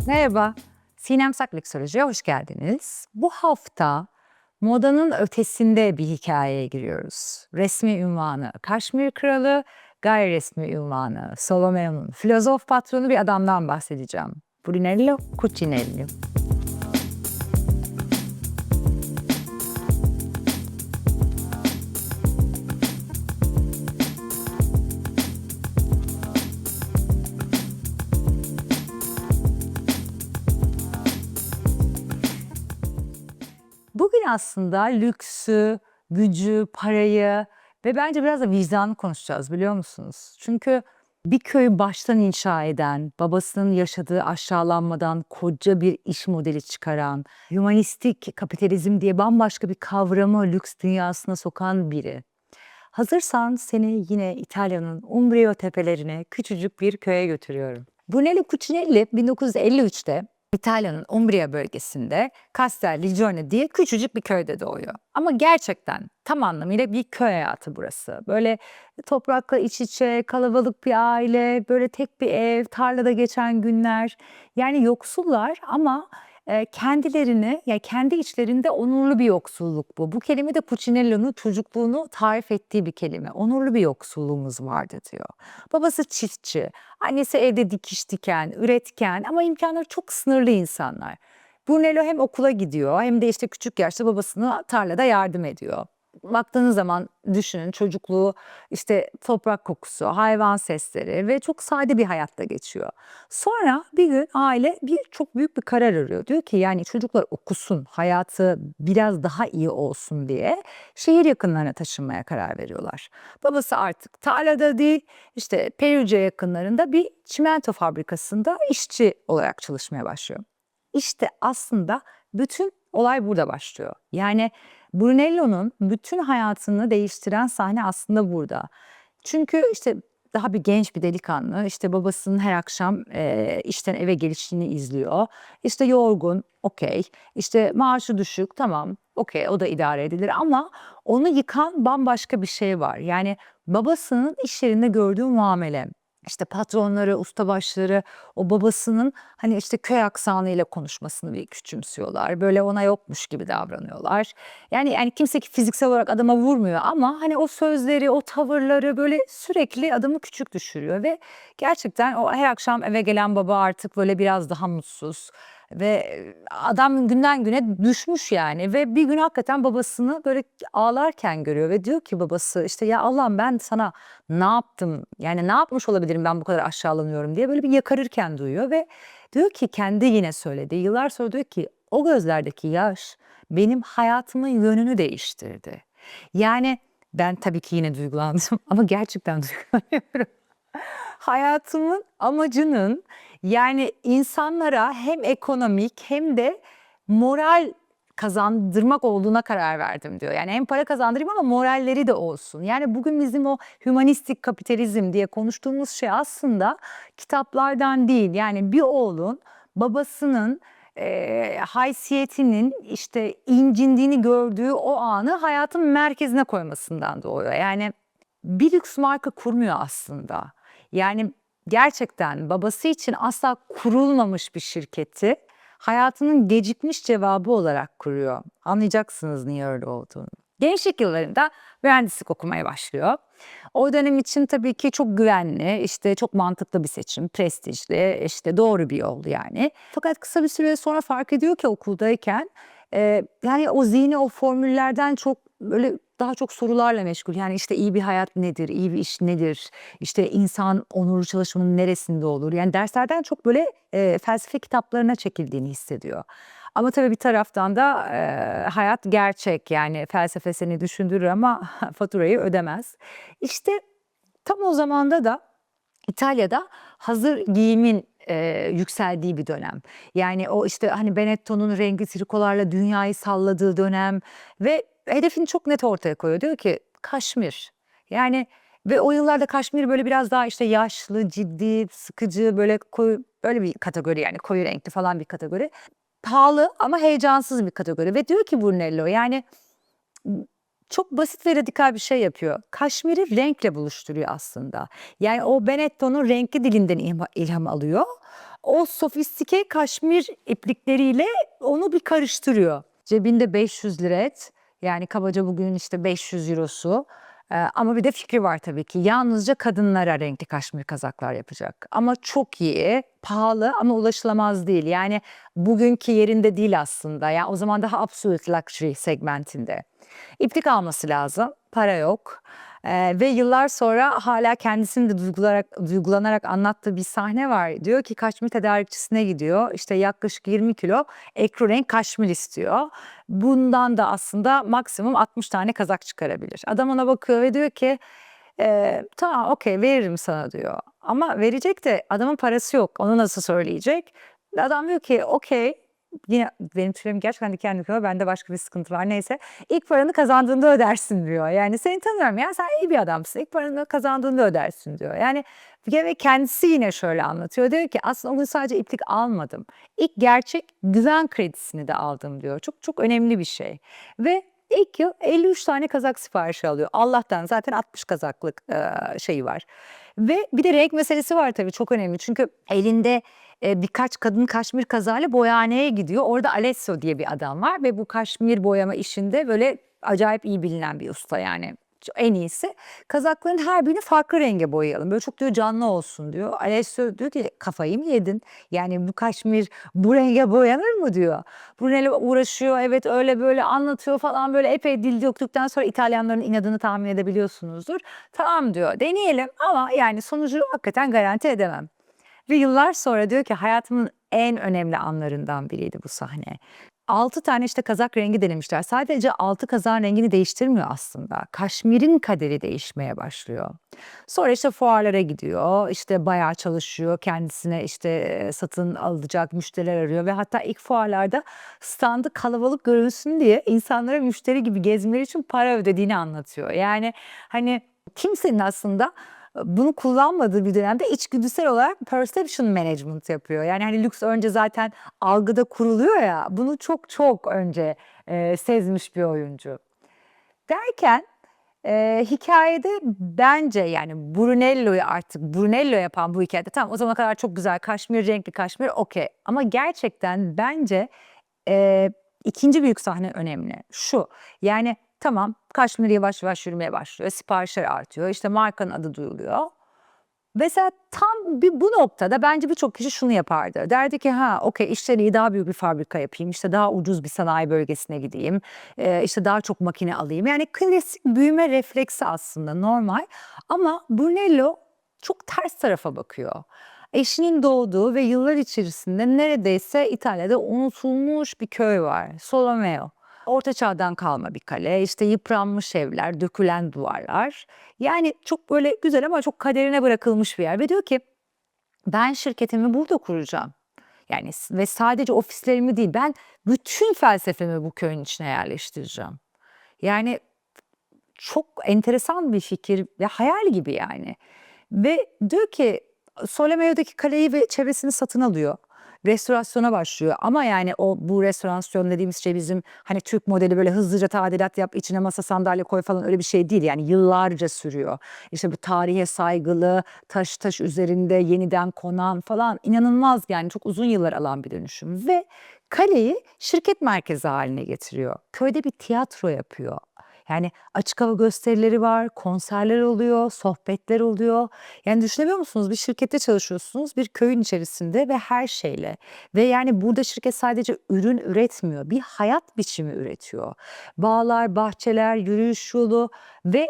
Merhaba, Sinem Saklıksoloji'ye hoş geldiniz. Bu hafta modanın ötesinde bir hikayeye giriyoruz. Resmi ünvanı Kaşmir Kralı, gayri resmi ünvanı Solomeo'nun filozof patronu bir adamdan bahsedeceğim. Brunello Cucinelli. Bugün aslında lüksü, gücü, parayı ve bence biraz da vicdanı konuşacağız, biliyor musunuz? Çünkü bir köyü baştan inşa eden, babasının yaşadığı aşağılanmadan koca bir iş modeli çıkaran, hümanistik kapitalizm diye bambaşka bir kavramı lüks dünyasına sokan biri. Hazırsan seni yine İtalya'nın Umbria tepelerine, küçücük bir köye götürüyorum. Brunello Cucinelli 1953'te İtalya'nın Umbria bölgesinde Castelliggione diye küçücük bir köyde doğuyor. Ama gerçekten tam anlamıyla bir köy hayatı burası. Böyle toprakla iç içe, kalabalık bir aile, böyle tek bir ev, tarlada geçen günler. Yani yoksullar ama kendilerini, yani kendi içlerinde onurlu bir yoksulluk bu. Bu kelime de Cucinello'nun çocukluğunu tarif ettiği bir kelime. Onurlu bir yoksulluğumuz vardı diyor. Babası çiftçi, annesi evde dikiş diken, üretken ama imkanları çok sınırlı insanlar. Brunello hem okula gidiyor hem de işte küçük yaşta babasına tarlada yardım ediyor. Baktığınız zaman düşünün, çocukluğu işte toprak kokusu, hayvan sesleri ve çok sade bir hayatta geçiyor. Sonra bir gün aile çok büyük bir karar arıyor. Diyor ki yani çocuklar okusun, hayatı biraz daha iyi olsun diye şehir yakınlarına taşınmaya karar veriyorlar. Babası artık tarlada değil, işte Perugia yakınlarında bir çimento fabrikasında işçi olarak çalışmaya başlıyor. İşte aslında bütün olay burada başlıyor. Yani Brunello'nun bütün hayatını değiştiren sahne aslında burada. Çünkü işte daha bir genç bir delikanlı, işte babasının her akşam işten eve gelişini izliyor. İşte yorgun, okey. İşte maaşı düşük, tamam, okey, o da idare edilir. Ama onu yıkan bambaşka bir şey var. Yani babasının iş yerinde gördüğü muamele. İşte patronları, ustabaşları o babasının hani işte köy aksanıyla konuşmasını bir küçümsüyorlar. Böyle ona yokmuş gibi davranıyorlar. Yani kimse ki fiziksel olarak adama vurmuyor ama hani o sözleri, o tavırları böyle sürekli adamı küçük düşürüyor ve gerçekten o her akşam eve gelen baba artık böyle biraz daha mutsuz ve adam günden güne düşmüş yani ve bir gün hakikaten babasını böyle ağlarken görüyor ve diyor ki babası işte ya Allah'ım ben sana ne yaptım? Yani ne yapmış olabilirim ben bu kadar aşağılanıyorum diye böyle bir yakarırken duyuyor ve diyor ki kendi yine söyledi. Yıllar sonra diyor ki o gözlerdeki yaş benim hayatımın yönünü değiştirdi. Yani ben tabii ki yine duygulandım ama gerçekten duygulanıyorum. Hayatımın amacının yani insanlara hem ekonomik hem de moral kazandırmak olduğuna karar verdim diyor. Yani hem para kazandırayım ama moralleri de olsun. Yani bugün bizim o hümanistik kapitalizm diye konuştuğumuz şey aslında kitaplardan değil. Yani bir oğlun babasının haysiyetinin işte incindiğini gördüğü o anı hayatın merkezine koymasından doğuyor. Yani bir lüks marka kurmuyor aslında. Yani gerçekten babası için asla kurulmamış bir şirketi hayatının gecikmiş cevabı olarak kuruyor. Anlayacaksınız niye öyle olduğunu. Gençlik yıllarında mühendislik okumaya başlıyor. O dönem için tabii ki çok güvenli, işte çok mantıklı bir seçim, prestijli, işte doğru bir yol yani. Fakat kısa bir süre sonra fark ediyor ki okuldayken yani o zihni o formüllerden çok böyle daha çok sorularla meşgul. Yani işte iyi bir hayat nedir, iyi bir iş nedir, işte insan onurlu çalışmanın neresinde olur? Yani derslerden çok böyle felsefe kitaplarına çekildiğini hissediyor. Ama tabii bir taraftan da hayat gerçek yani felsefe seni düşündürür ama faturayı ödemez. İşte tam o zamanda da İtalya'da hazır giyimin yükseldiği bir dönem. Yani o işte hani Benetton'un renkli trikolarla dünyayı salladığı dönem ve hedefini çok net ortaya koyuyor. Diyor ki Kaşmir. Yani ve o yıllarda Kaşmir böyle biraz daha işte yaşlı, ciddi, sıkıcı böyle koyu böyle bir kategori yani koyu renkli falan bir kategori. Pahalı ama heyecansız bir kategori ve diyor ki Brunello yani çok basit ve radikal bir şey yapıyor. Kaşmiri renkle buluşturuyor aslında. Yani o Benetton'un renkli dilinden ilham alıyor. O sofistike kaşmir iplikleriyle onu bir karıştırıyor. Cebinde 500 liret, yani kabaca bugün işte 500 eurosu. Ama bir de fikri var tabii ki. Yalnızca kadınlara renkli kaşmir kazaklar yapacak. Ama çok iyi, pahalı ama ulaşılamaz değil. Yani bugünkü yerinde değil aslında. Yani o zaman daha absolute luxury segmentinde. İplik alması lazım, para yok. Ve yıllar sonra hala kendisini de duygulanarak anlattığı bir sahne var. Diyor ki kaşmir tedarikçisine gidiyor. İşte yaklaşık 20 kilo ekru renk kaşmir istiyor. Bundan da aslında maksimum 60 tane kazak çıkarabilir. Adam ona bakıyor ve diyor ki tamam okey veririm sana diyor. Ama verecek de adamın parası yok. Onu nasıl söyleyecek? Adam diyor ki okey. Yine benim tüylerim gerçekten diken dikiyor. Bende başka bir sıkıntı var. Neyse. İlk paranı kazandığında ödersin diyor. Yani seni tanıyorum ya sen iyi bir adamsın. İlk paranı kazandığında ödersin diyor. Yani ve kendisi yine şöyle anlatıyor. Diyor ki aslında o gün sadece iplik almadım. İlk gerçek güven kredisini de aldım diyor. Çok çok önemli bir şey. Ve ilk yıl 53 tane kazak siparişi alıyor. Allah'tan zaten 60 kazaklık şeyi var. Ve bir de renk meselesi var tabii çok önemli. Çünkü elinde birkaç kadın kaşmir kazağıyla boyahaneye gidiyor. Orada Alessio diye bir adam var ve bu kaşmir boyama işinde böyle acayip iyi bilinen bir usta yani. En iyisi. Kazakların her birini farklı renge boyayalım. Böyle çok diyor canlı olsun diyor. Alessio diyor ki kafayı mı yedin? Yani bu kaşmir bu renge boyanır mı diyor. Brunello uğraşıyor evet öyle böyle anlatıyor falan böyle epey dil döktükten sonra İtalyanların inadını tahmin edebiliyorsunuzdur. Tamam diyor deneyelim ama yani sonucu hakikaten garanti edemem. Ve yıllar sonra diyor ki hayatımın en önemli anlarından biriydi bu sahne. 6 tane işte kazak rengi denemişler. Sadece 6 kazağın rengini değiştirmiyor aslında. Kaşmir'in kaderi değişmeye başlıyor. Sonra işte fuarlara gidiyor. İşte bayağı çalışıyor. Kendisine işte satın alacak müşteriler arıyor ve hatta ilk fuarlarda standı kalabalık görünsün diye insanlara müşteri gibi gezmeleri için para ödediğini anlatıyor. Yani hani kimsenin aslında bunu kullanmadığı bir dönemde içgüdüsel olarak perception management yapıyor. Yani hani lüks önce zaten algıda kuruluyor ya bunu çok çok önce sezmiş bir oyuncu. Derken hikayede bence yani Brunello'yu artık Brunello yapan bu hikayede tamam o zamana kadar çok güzel kaşmir renkli kaşmir okey ama gerçekten bence e, ikinci büyük sahne önemli. Şu yani tamam kaşmir yavaş yavaş yürümeye başlıyor siparişler artıyor işte markanın adı duyuluyor. Mesela tam bu noktada bence birçok kişi şunu yapardı. Derdi ki ha okey işten iyi daha büyük bir fabrika yapayım. İşte daha ucuz bir sanayi bölgesine gideyim. İşte daha çok makine alayım. Yani klasik büyüme refleksi aslında normal. Ama Brunello çok ters tarafa bakıyor. Eşinin doğduğu ve yıllar içerisinde neredeyse İtalya'da unutulmuş bir köy var. Solomeo. Orta çağdan kalma bir kale, işte yıpranmış evler, dökülen duvarlar. Yani çok böyle güzel ama çok kaderine bırakılmış bir yer ve diyor ki ben şirketimi burada kuracağım. Yani ve sadece ofislerimi değil ben bütün felsefemi bu köyün içine yerleştireceğim. Yani çok enteresan bir fikir ve hayal gibi yani. Ve diyor ki Solomeo'daki kaleyi ve çevresini satın alıyor. Restorasyona başlıyor ama yani bu restorasyon dediğimiz şey bizim hani Türk modeli böyle hızlıca tadilat yap içine masa sandalye koy falan öyle bir şey değil yani yıllarca sürüyor. İşte bu tarihe saygılı taş taş üzerinde yeniden konan falan inanılmaz yani çok uzun yıllar alan bir dönüşüm ve kaleyi şirket merkezi haline getiriyor. Köyde bir tiyatro yapıyor. Yani açık hava gösterileri var, konserler oluyor, sohbetler oluyor. Yani düşünebiliyor musunuz? Bir şirkette çalışıyorsunuz, bir köyün içerisinde ve her şeyle. Ve yani burada şirket sadece ürün üretmiyor, bir hayat biçimi üretiyor. Bağlar, bahçeler, yürüyüş yolu ve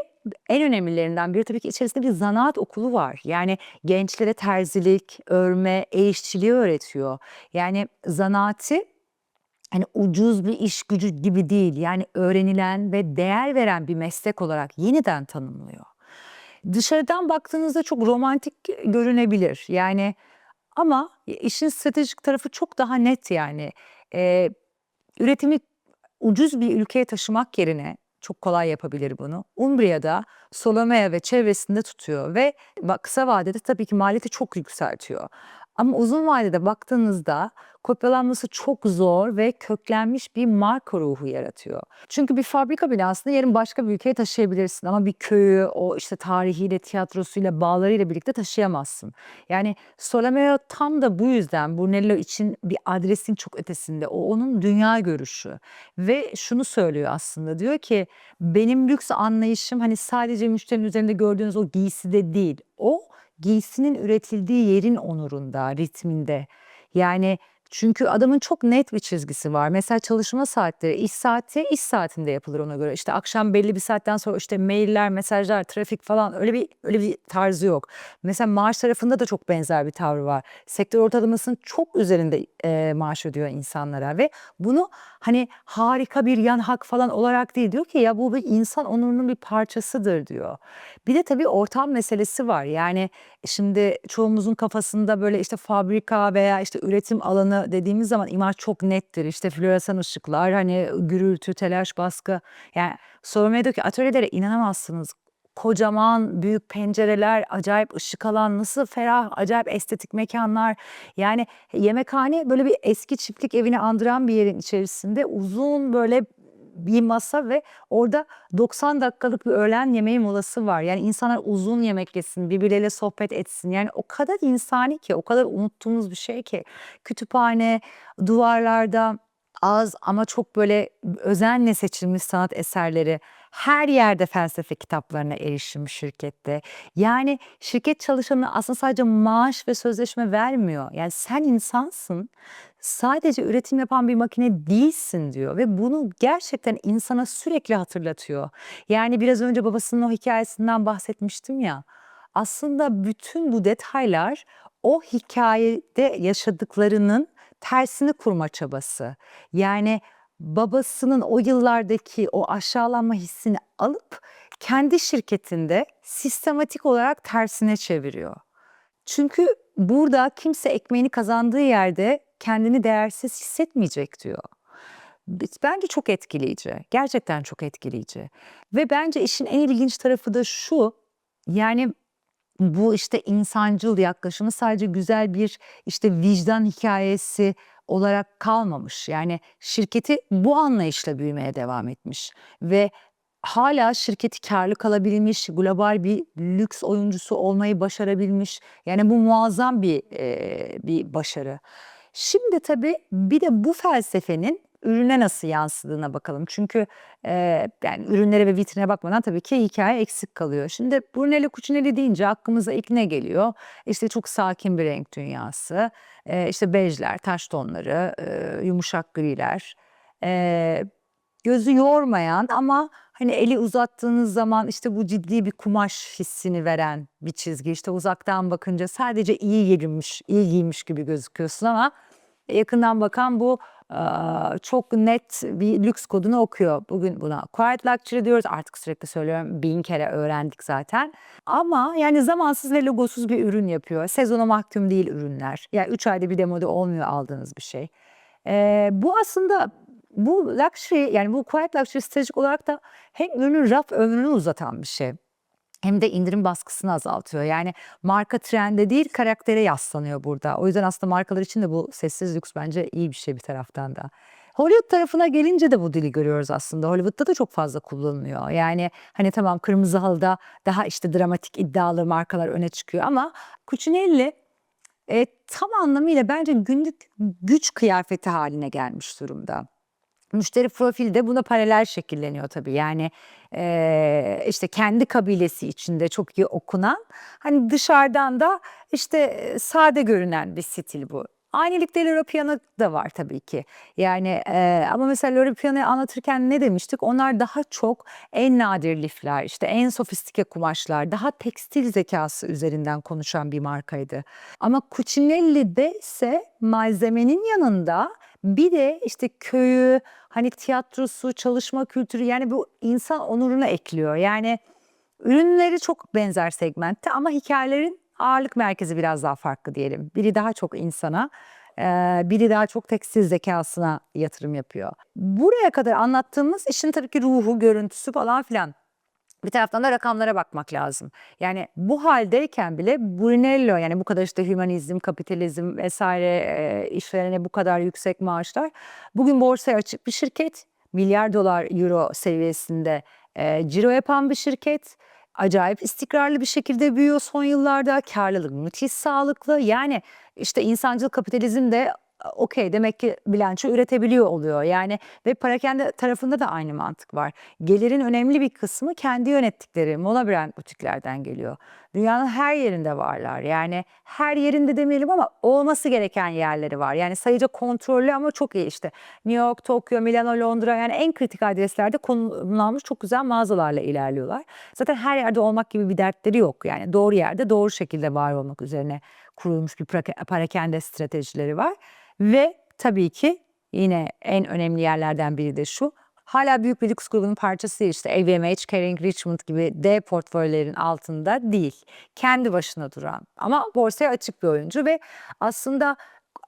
en önemlilerinden biri tabii ki içerisinde bir zanaat okulu var. Yani gençlere terzilik, örme, el işçiliği öğretiyor. Yani zanaati hani ucuz bir iş gücü gibi değil. Yani öğrenilen ve değer veren bir meslek olarak yeniden tanımlıyor. Dışarıdan baktığınızda çok romantik görünebilir. Yani ama işin stratejik tarafı çok daha net yani. Eee, Üretimi ucuz bir ülkeye taşımak yerine çok kolay yapabilir bunu. Umbria'da, Solomea ve çevresinde tutuyor ve kısa vadede tabii ki maliyeti çok yükseltiyor. Ama uzun vadede baktığınızda kopyalanması çok zor ve köklenmiş bir marka ruhu yaratıyor. Çünkü bir fabrika binasını yarın başka bir ülkeye taşıyabilirsin ama bir köyü o işte tarihiyle, tiyatrosuyla, bağlarıyla birlikte taşıyamazsın. Yani Solomeo tam da bu yüzden Brunello için bir adresin çok ötesinde. O onun dünya görüşü ve şunu söylüyor aslında, diyor ki benim lüks anlayışım hani sadece müşterinin üzerinde gördüğünüz o giyside değil. O giysinin üretildiği yerin onurunda, ritminde. Yani çünkü adamın çok net bir çizgisi var. Mesela çalışma saatleri, iş saati iş saatinde yapılır ona göre. İşte akşam belli bir saatten sonra işte mailler, mesajlar, trafik falan öyle bir tarzı yok. Mesela maaş tarafında da çok benzer bir tavrı var. Sektör ortalamasının çok üzerinde maaş ödüyor insanlara ve bunu hani harika bir yan hak falan olarak değil, diyor ki ya bu bir insan onurunun bir parçasıdır diyor. Bir de tabii ortam meselesi var. Yani şimdi çoğumuzun kafasında böyle işte fabrika veya işte üretim alanı dediğimiz zaman imaj çok nettir. İşte floresan ışıklar, hani gürültü, telaş, baskı. Yani Solome'deki atölyelere inanamazsınız. Kocaman büyük pencereler, acayip ışık alan, nasıl ferah, acayip estetik mekanlar. Yani yemekhane böyle bir eski çiftlik evini andıran bir yerin içerisinde uzun böyle bir masa ve orada 90 dakikalık bir öğlen yemeği molası var. Yani insanlar uzun yemek yesin, birbirleriyle sohbet etsin. Yani o kadar insani ki, o kadar unuttuğumuz bir şey ki. Kütüphane, duvarlarda az ama çok böyle özenle seçilmiş sanat eserleri. Her yerde felsefe kitaplarına erişim şirkette. Yani şirket çalışanına aslında sadece maaş ve sözleşme vermiyor. Yani sen insansın. Sadece üretim yapan bir makine değilsin diyor ve bunu gerçekten insana sürekli hatırlatıyor. Yani biraz önce babasının o hikayesinden bahsetmiştim ya. Aslında bütün bu detaylar o hikayede yaşadıklarının tersini kurma çabası. Yani babasının o yıllardaki o aşağılanma hissini alıp kendi şirketinde sistematik olarak tersine çeviriyor. Çünkü burada kimse ekmeğini kazandığı yerde kendini değersiz hissetmeyecek diyor. Bence çok etkileyici. Gerçekten çok etkileyici. Ve bence işin en ilginç tarafı da şu. Yani bu işte insancıl yaklaşımı sadece güzel bir işte vicdan hikayesi olarak kalmamış. Yani şirketi bu anlayışla büyümeye devam etmiş ve hala şirketi kârlı kalabilmiş, global bir lüks oyuncusu olmayı başarabilmiş. Yani bu muazzam bir başarı. Şimdi tabii bir de bu felsefenin ürüne nasıl yansıdığına bakalım. Çünkü yani ürünlere ve vitrine bakmadan tabii ki hikaye eksik kalıyor. Şimdi Brunello Cucinelli deyince aklımıza ilk ne geliyor? İşte çok sakin bir renk dünyası, işte bejler, taş tonları, yumuşak griler. Gözü yormayan ama hani eli uzattığınız zaman işte bu ciddi bir kumaş hissini veren bir çizgi. İşte uzaktan bakınca sadece iyi giyinmiş, iyi giymiş gibi gözüküyorsun ama yakından bakan bu çok net bir lüks kodunu okuyor. Bugün buna quiet luxury diyoruz. Artık sürekli söylüyorum. 1000 kere öğrendik zaten. Ama yani zamansız ve logosuz bir ürün yapıyor. Sezona mahkum değil ürünler. Yani 3 ayda bir demode olmuyor aldığınız bir şey. Bu aslında bu luxury yani bu quiet luxury stratejik olarak da hem ürünün raf ömrünü uzatan bir şey hem de indirim baskısını azaltıyor. Yani marka trende değil karaktere yaslanıyor burada. O yüzden aslında markalar için de bu sessiz lüks bence iyi bir şey bir taraftan da. Hollywood tarafına gelince de bu dili görüyoruz aslında. Hollywood'da da çok fazla kullanılıyor. Yani hani tamam kırmızı halıda daha işte dramatik iddialı markalar öne çıkıyor ama Cucinelli tam anlamıyla bence günlük güç kıyafeti haline gelmiş durumda. Müşteri profili de buna paralel şekilleniyor tabii. Yani işte kendi kabilesi içinde çok iyi okunan, hani dışarıdan da işte sade görünen bir stil bu. Aynı ligde Loro Piana da var tabii ki. Yani ama mesela Loro Piano'yu anlatırken ne demiştik? Onlar daha çok en nadir lifler, işte en sofistike kumaşlar, daha tekstil zekası üzerinden konuşan bir markaydı. Ama Cucinelli'de ise malzemenin yanında bir de işte köyü, hani tiyatrosu, çalışma kültürü yani bu insan onuruna ekliyor. Yani ürünleri çok benzer segmentte ama hikayelerin ağırlık merkezi biraz daha farklı diyelim. Biri daha çok insana, biri daha çok tekstil zekasına yatırım yapıyor. Buraya kadar anlattığımız işin tabii ki ruhu, görüntüsü falan filan. Bir taraftan da rakamlara bakmak lazım. Yani bu haldeyken bile Brunello, yani bu kadar işte hümanizm, kapitalizm vesaire işverene bu kadar yüksek maaşlar. Bugün borsaya açık bir şirket. Milyar dolar, euro seviyesinde ciro yapan bir şirket. Acayip istikrarlı bir şekilde büyüyor son yıllarda. Karlılık müthiş sağlıklı. Yani işte insancıl kapitalizm de okey, demek ki bilanço üretebiliyor oluyor. Yani ve perakende tarafında da aynı mantık var. Gelirin önemli bir kısmı kendi yönettikleri monobrand butiklerden geliyor. Dünyanın her yerinde varlar. Yani her yerinde demeyelim ama olması gereken yerleri var. Yani sayıca kontrollü ama çok iyi işte. New York, Tokyo, Milano, Londra, yani en kritik adreslerde konumlanmış çok güzel mağazalarla ilerliyorlar. Zaten her yerde olmak gibi bir dertleri yok. Yani doğru yerde doğru şekilde var olmak üzerine kurulmuş bir perakende stratejileri var. Ve tabii ki yine en önemli yerlerden biri de şu: hala büyük bir lüks grubunun parçası değil. İşte LVMH, Kering, Richmond gibi dev portföylerin altında değil. Kendi başına duran ama borsaya açık bir oyuncu ve aslında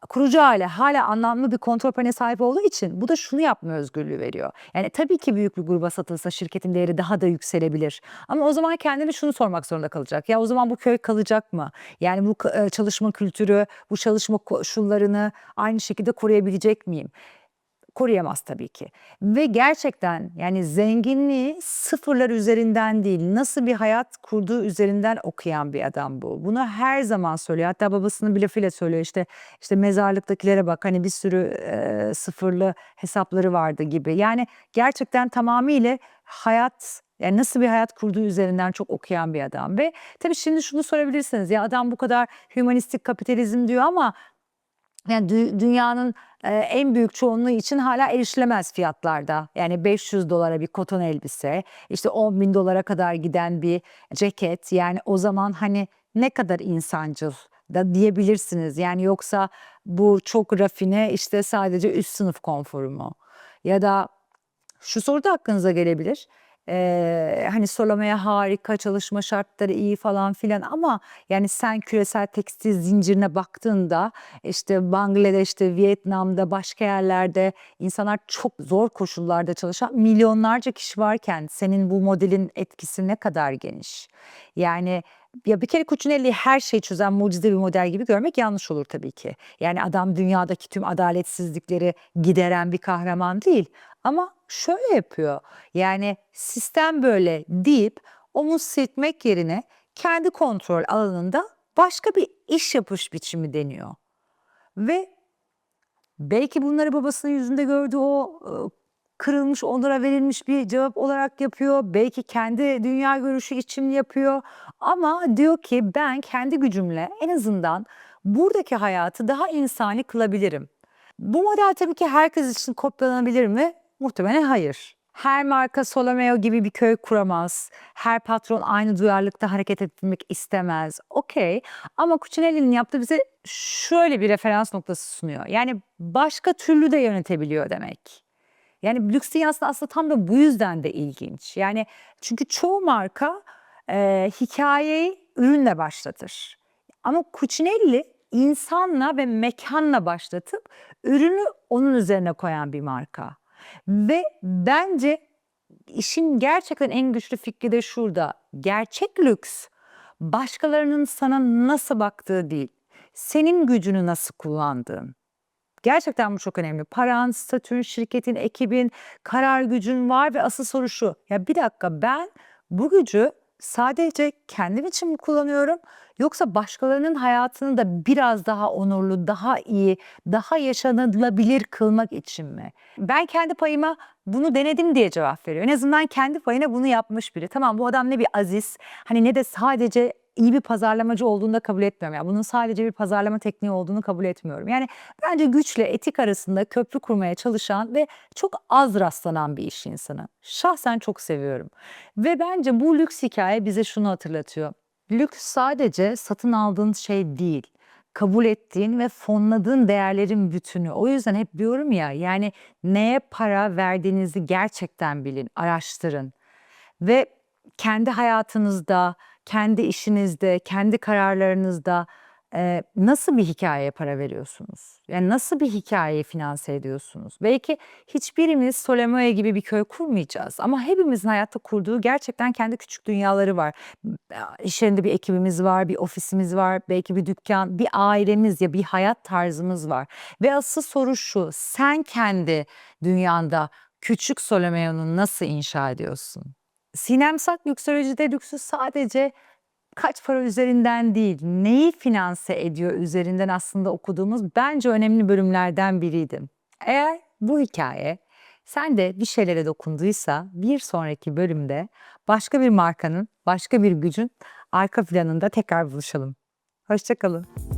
kurucu aile hala anlamlı bir kontrol paneline sahip olduğu için bu da şunu yapma özgürlüğü veriyor. Yani tabii ki büyük bir gruba satılsa şirketin değeri daha da yükselebilir. Ama o zaman kendine şunu sormak zorunda kalacak: ya o zaman bu köy kalacak mı? Yani bu çalışma kültürü, bu çalışma koşullarını aynı şekilde koruyabilecek miyim? Koruyamaz tabii ki. Ve gerçekten yani zenginliği sıfırlar üzerinden değil, nasıl bir hayat kurduğu üzerinden okuyan bir adam bu. Bunu her zaman söylüyor. Hatta babasının bir lafıyla söylüyor, işte mezarlıktakilere bak, hani bir sürü sıfırlı hesapları vardı gibi. Yani gerçekten tamamıyla hayat, yani nasıl bir hayat kurduğu üzerinden çok okuyan bir adam. Ve tabii şimdi şunu sorabilirsiniz: ya adam bu kadar hümanistik kapitalizm diyor ama yani dünyanın en büyük çoğunluğu için hala erişilemez fiyatlarda. Yani 500 dolara bir koton elbise, işte 10 bin dolara kadar giden bir ceket. Yani o zaman hani ne kadar insancıl da diyebilirsiniz. Yani yoksa bu çok rafine, işte sadece üst sınıf konforu mu? Ya da şu soru da aklınıza gelebilir: hani Solome'ye harika, çalışma şartları iyi falan filan ama yani sen küresel tekstil zincirine baktığında işte Bangladeş'te, Vietnam'da, başka yerlerde insanlar çok zor koşullarda çalışan milyonlarca kişi varken senin bu modelin etkisi ne kadar geniş? Yani ya bir kere Cucinelli'yi her şeyi çözen mucize bir model gibi görmek yanlış olur tabii ki. Yani adam dünyadaki tüm adaletsizlikleri gideren bir kahraman değil. Ama şöyle yapıyor: yani sistem böyle deyip omuz silkmek yerine kendi kontrol alanında başka bir iş yapış biçimi deniyor. Ve belki bunları babasının yüzünde gördüğü o kırılmış, onlara verilmiş bir cevap olarak yapıyor. Belki kendi dünya görüşü için yapıyor. Ama diyor ki ben kendi gücümle en azından buradaki hayatı daha insani kılabilirim. Bu model tabii ki herkes için kopyalanabilir mi? Muhtemelen hayır. Her marka Solomeo gibi bir köy kuramaz. Her patron aynı duyarlılıkta hareket etmek istemez. Okey. Ama Cucinelli'nin yaptığı bize şöyle bir referans noktası sunuyor: yani başka türlü de yönetebiliyor demek. Yani lüks dünyası aslında tam da bu yüzden de ilginç. Yani çünkü çoğu marka hikayeyi ürünle başlatır. Ama Cucinelli insanla ve mekanla başlatıp ürünü onun üzerine koyan bir marka. Ve bence işin gerçekten en güçlü fikri de şurada: gerçek lüks başkalarının sana nasıl baktığı değil, senin gücünü nasıl kullandığın. Gerçekten bu çok önemli. Paran, statün, şirketin, ekibin, karar gücün var ve asıl soru şu: ya bir dakika, ben bu gücü sadece kendim için mi kullanıyorum yoksa başkalarının hayatını da biraz daha onurlu, daha iyi, daha yaşanılabilir kılmak için mi? Ben kendi payıma bunu denedim diye cevap veriyor. En azından kendi payına bunu yapmış biri. Tamam, bu adam ne bir aziz, hani ne de sadece iyi bir pazarlamacı olduğunu da kabul etmiyorum. Yani bunun sadece bir pazarlama tekniği olduğunu kabul etmiyorum. Yani bence güçle etik arasında köprü kurmaya çalışan ve çok az rastlanan bir iş insanı. Şahsen çok seviyorum. Ve bence bu lüks hikaye bize şunu hatırlatıyor: lüks sadece satın aldığın şey değil, kabul ettiğin ve fonladığın değerlerin bütünü. O yüzden hep diyorum ya, yani neye para verdiğinizi gerçekten bilin, araştırın. Ve kendi hayatınızda, kendi işinizde, kendi kararlarınızda nasıl bir hikâyeye para veriyorsunuz? Yani nasıl bir hikâyeyi finanse ediyorsunuz? Belki hiçbirimiz Ptolemy gibi bir köy kurmayacağız ama hepimizin hayatta kurduğu gerçekten kendi küçük dünyaları var. İş yerinde bir ekibimiz var, bir ofisimiz var, belki bir dükkân, bir ailemiz ya bir hayat tarzımız var ve asıl soru şu: sen kendi dünyanda küçük Ptolemyon'u nasıl inşa ediyorsun? Sinem Sak Lüksolojide lüksü sadece kaç para üzerinden değil, neyi finanse ediyor üzerinden aslında okuduğumuz bence önemli bölümlerden biriydi. Eğer bu hikaye sende bir şeylere dokunduysa bir sonraki bölümde başka bir markanın, başka bir gücün arka planında tekrar buluşalım. Hoşça kalın.